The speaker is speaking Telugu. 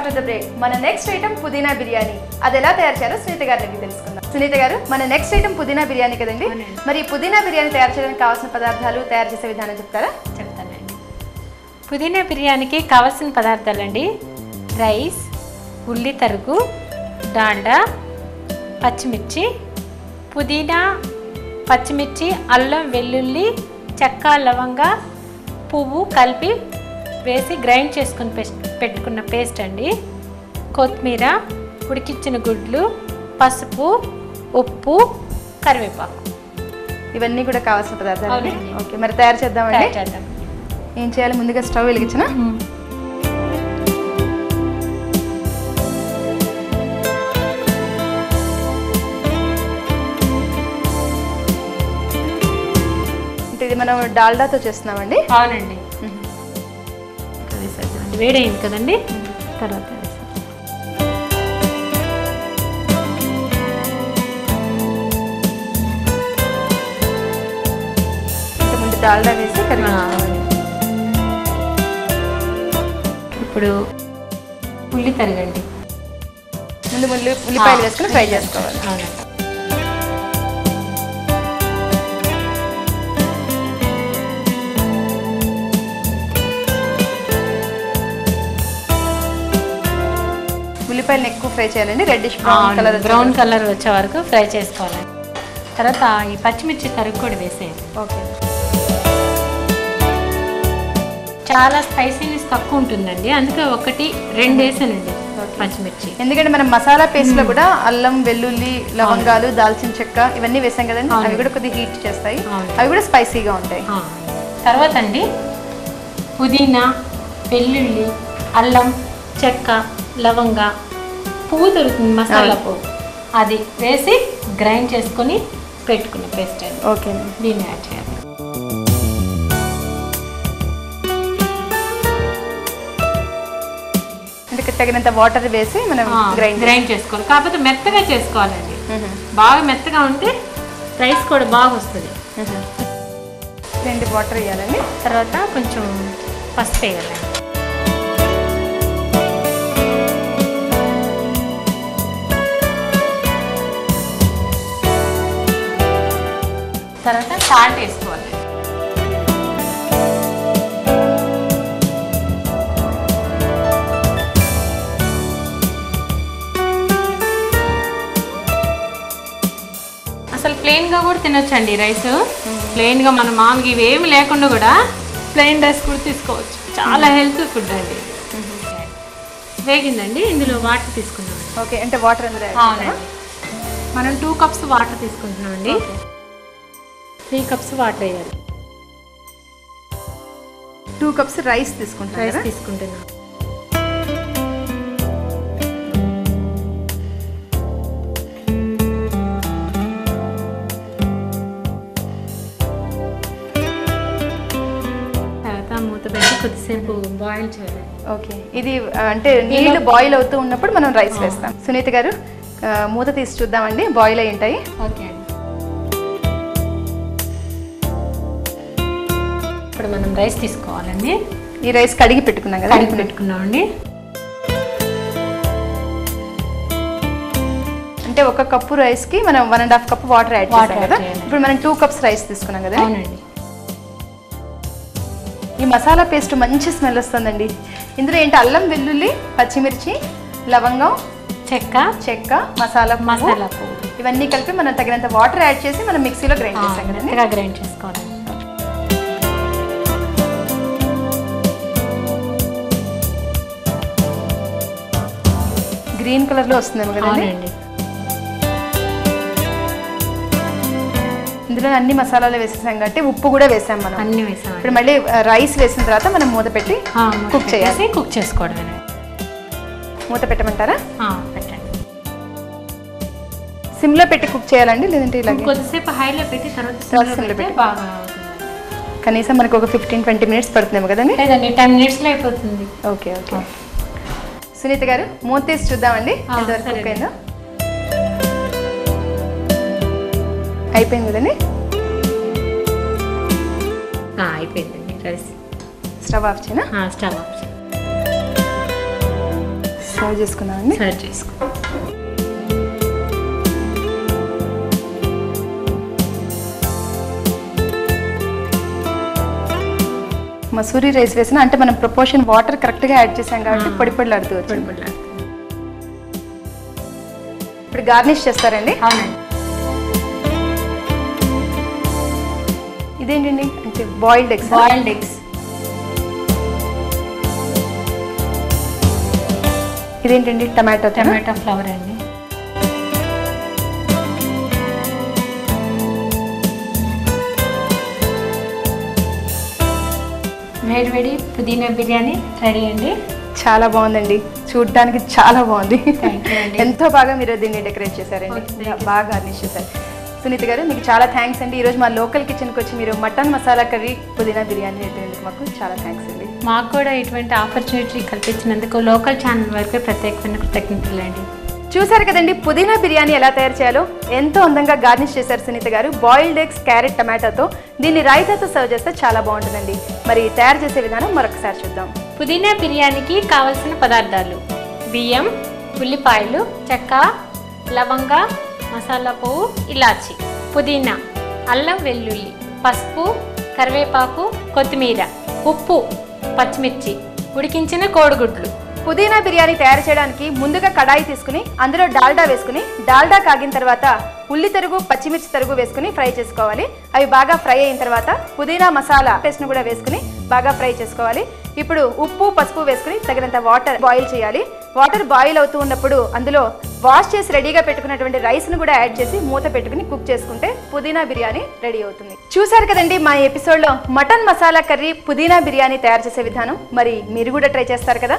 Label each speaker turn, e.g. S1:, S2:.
S1: ఆఫ్టర్ ద బ్రేక్ మన నెక్స్ట్ ఐటమ్ పుదీనా బిర్యానీ. అది ఎలా తయారు చేయాలో సునీత గారి దగ్గర తెలుసుకుందాం. సునీత గారు, మన నెక్స్ట్ ఐటమ్ పుదీనా బిర్యానీ కదండి. మరి పుదీనా బిర్యానీ తయారు చేయడానికి కావాల్సిన పదార్థాలు, తయారు చేసే విధానం చెప్తారా?
S2: చెప్తానండి. పుదీనా బిర్యానీకి కావాల్సిన పదార్థాలండి: రైస్, ఉల్లి తరుగు, డాల్డా, పచ్చిమిర్చి, పుదీనా, పచ్చిమిర్చి, అల్లం, వెల్లుల్లి, చెక్క, లవంగ, పువ్వు కలిపి వేసి గ్రైండ్ చేసుకుని పెట్టుకున్న పేస్ట్ అండి. కొత్తిమీర, ఉడికించిన గుడ్లు, పసుపు, ఉప్పు, కరివేపాకు,
S1: ఇవన్నీ కూడా కావాల్సిన పదార్థాలు. ఓకే, మరి తయారు చేద్దామండి. ఏం చేయాలి? ముందుగా స్టవ్ వెలిగించిన ఇది మనం డాల్డాతో చేస్తున్నామండి.
S2: అవునండి. వేడైంది కదండి, తర్వాత
S1: ముందు డాల్డా వేసి
S2: ఇప్పుడు ఉల్లి తరగండి.
S1: ముందు ఉల్లిపాయలు వేసుకుని ఫ్రై చేసుకోవాలి.
S2: అవునండి.
S1: ఉల్లిపాయలు ఎక్కువ ఫ్రై చేయాలండి. రెడ్డిష్
S2: బ్రౌన్ కలర్ వచ్చే వరకు ఫ్రై చేసుకోవాలి. తర్వాత ఈ పచ్చిమిర్చి తరుగు కూడా వేసేయండి.
S1: ఓకే.
S2: చాలా స్పైసీనెస్ తక్కువ ఉంటుందండి, అందుకే 1-2 వేసానండి పచ్చిమిర్చి.
S1: ఎందుకంటే మనం మసాలా పేస్ట్ లో కూడా అల్లం, వెల్లుల్లి, లవంగాలు, దాల్చిన చెక్క ఇవన్నీ వేసాం కదండి. అవి కూడా కొద్దిగా హీట్ చేస్తాయి, అవి కూడా స్పైసీగా ఉంటాయి.
S2: తర్వాత అండి పుదీనా, వెల్లుల్లి, అల్లం, చెక్క, లవంగా, పువ్వు దొరుకుతుంది, మసాలా పువ్వు, అది వేసి గ్రైండ్ చేసుకొని పెట్టుకున్న పేస్ట్ అండి.
S1: ఓకే,
S2: దీన్ని యాడ్ చేయాలి.
S1: అంటే తగినంత వాటర్ వేసి మనం
S2: గ్రైండ్ చేసుకోవాలి. కాకపోతే మెత్తగా చేసుకోవాలండి. బాగా మెత్తగా ఉంటే రైస్ కూడా బాగా వస్తుంది.
S1: 2 వాటర్ వేయాలండి.
S2: తర్వాత కొంచెం పసుపు వేయాలండి. తర్వాత సాల్ట్ వేసుకోవాలి. అసలు ప్లెయిన్గా కూడా తినొచ్చండి రైస్. ప్లెయిన్గా మనం మామూలుగా ఇవేమి లేకుండా కూడా ప్లెయిన్ రైస్ కూడా తీసుకోవచ్చు. చాలా హెల్త్ ఫుడ్ అండి. వేగిందండి, ఇందులో వాటర్ తీసుకున్నాం.
S1: ఓకే, అంటే వాటర్ అందులో
S2: మనం 2 కప్స్ వాటర్ తీసుకుంటున్నాం అండి. 3 కప్స్ వాటర్ వేయాలి.
S1: 2 కప్స్ రైస్ తీసుకుంటున్నాం.
S2: తర్వాత మూత పెట్టి కొద్దిసేపు బాయిల్ చేయాలి.
S1: ఓకే, ఇది అంటే నీళ్ళు బాయిల్ అవుతూ ఉన్నప్పుడు మనం రైస్ వేస్తాం. సునీత గారు, మూత తీసి చూద్దామండి, బాయిల్ అయి ఉంటాయి.
S2: ఓకే అండి. ఇప్పుడు మనం రైస్ తీసుకోవాలండి.
S1: ఈ రైస్ కడిగి పెట్టుకున్నాం కదా,
S2: కడిగి పెట్టుకున్నామండి.
S1: అంటే 1 కప్పు రైస్ కి మనం 1.5 కప్ వాటర్ యాడ్ చేస్తాం కదా. ఇప్పుడు మనం 2 కప్స్ రైస్ తీసుకున్నాం కదా.
S2: అవునండి.
S1: ఈ మసాలా పేస్ట్ మంచి స్మెల్ వస్తుందండి. ఇందులో ఏంటి, అల్లం, వెల్లుల్లి, పచ్చిమిర్చి, లవంగం, చెక్క, మసాలా పువ్వు, ఇవన్నీ కలిపి మనం తగినంత వాటర్ యాడ్ చేసి మనం మిక్సీలో గ్రైండ్ చేస్తాం కదండి.
S2: గ్రైండ్ చేసుకోవాలి.
S1: గ్రీన్ కలర్ లో వస్తుందేమో కదండి. ఇందులో అన్ని మసాలాలు వేసేసాం కాబట్టి ఉప్పు కూడా వేసాం మనం.
S2: అన్ని వేసాం.
S1: ఇప్పుడు మళ్ళీ రైస్ వేసిన తర్వాత మనం మూత పెట్టి కుక్ చేయాలి.
S2: కుక్ చేసుకోవడమే.
S1: మూత పెట్టమంటారా?
S2: పెట్టండి.
S1: సిమ్ లో పెట్టి కుక్ చేయాలండి, లేదంటే ఇలాగే
S2: కొద్దిసేపు హైలో పెట్టి తర్వాత సిమ్లో పెట్టి బాగా
S1: కనీసం మనకు ఒక 15-20 మినిట్స్ పడుతుందేమో కదండి.
S2: లేదండి, 10 మినిట్స్లో అయిపోతుంది.
S1: ఓకే. సునీత గారు, మూత తీసి చూద్దామండి ఎంతవరకు కుక్ అయిందో. అయిపోయింది కదండి.
S2: అయిపోయిందండి రైస్.
S1: స్టవ్ ఆఫ్ చేయనా?
S2: Stove off.
S1: సర్వ్ చేసుకున్నామండి.
S2: సర్వ్ చేసుకో.
S1: మసూరి రైస్ వేసిన అంటే మనం ప్రపోర్షన్ వాటర్ కరెక్ట్గా యాడ్ చేసాం కాబట్టి పొడి పొడిలాడుతూ వచ్చింది. ఇప్పుడు గార్నిష్ చేస్తారండి.
S2: అవునండి.
S1: ఇదేంటండి అంటే బాయిల్డ్ ఎగ్స్.
S2: Boiled eggs.
S1: ఇదేంటండి టమాటో
S2: ఫ్లవర్ అండి. వేడి పుదీనా బిర్యానీ రెడీ అండి.
S1: చాలా బాగుందండి, చూడడానికి చాలా బాగుంది. ఎంతో బాగా మీరు దీన్ని డెకరేట్ చేశారండి, బాగా గార్నిష్ చేశారు. సునీత గారు మీకు చాలా థ్యాంక్స్ అండి. ఈరోజు మా లోకల్ కిచెన్కి వచ్చి మీరు మటన్ మసాలా కర్రీ పుదీనా బిర్యానీ పెట్టినందుకు మాకు చాలా థ్యాంక్స్ అండి.
S2: మాకు కూడా ఇటువంటి ఆపర్చునిటీ కల్పించినందుకు లోకల్ ఛానల్ వరకు ప్రత్యేకమైన కృతజ్ఞతలు అండి.
S1: చూసారు కదండి పుదీనా బిర్యానీ ఎలా తయారు చేయాలో ఎంతో అందంగా గార్నిష్ చేశారు సునీత గారు. బాయిల్డ్ ఎగ్స్, క్యారెట్, టమాటాతో దీన్ని రైతాతో సర్వ్ చేస్తే చాలా బాగుంటుందండి. మరి తయారు చేసే విధానం మరొకసారి చూద్దాం.
S2: పుదీనా బిర్యానీకి కావలసిన పదార్థాలు: బియ్యం, ఉల్లిపాయలు, చెక్క, లవంగ, మసాలా పువ్వు, ఇలాచి, పుదీనా, అల్లం వెల్లుల్లి, పసుపు, కరివేపాకు, కొత్తిమీర, ఉప్పు, పచ్చిమిర్చి, ఉడికించిన కోడిగుడ్లు.
S1: పుదీనా బిర్యానీ తయారు చేయడానికి ముందుగా కడాయి తీసుకుని అందులో డాల్డా వేసుకుని, డాల్డా కాగిన తర్వాత ఉల్లి తరుగు, పచ్చిమిర్చి తరుగు వేసుకుని ఫ్రై చేసుకోవాలి. అవి బాగా ఫ్రై అయిన తర్వాత పుదీనా మసాలా పేస్ట్ను కూడా వేసుకుని బాగా ఫ్రై చేసుకోవాలి. ఇప్పుడు ఉప్పు, పసుపు వేసుకుని తగినంత వాటర్ బాయిల్ చేయాలి. వాటర్ బాయిల్ అవుతూ ఉన్నప్పుడు అందులో వాష్ చేసి రెడీగా పెట్టుకున్నటువంటి రైస్ను కూడా యాడ్ చేసి మూత పెట్టుకుని కుక్ చేసుకుంటే పుదీనా బిర్యానీ రెడీ అవుతుంది. చూసారు కదండి మా ఎపిసోడ్లో మటన్ మసాలా కర్రీ పుదీనా బిర్యానీ తయారు చేసే విధానం. మరి మీరు కూడా ట్రై చేస్తారు కదా.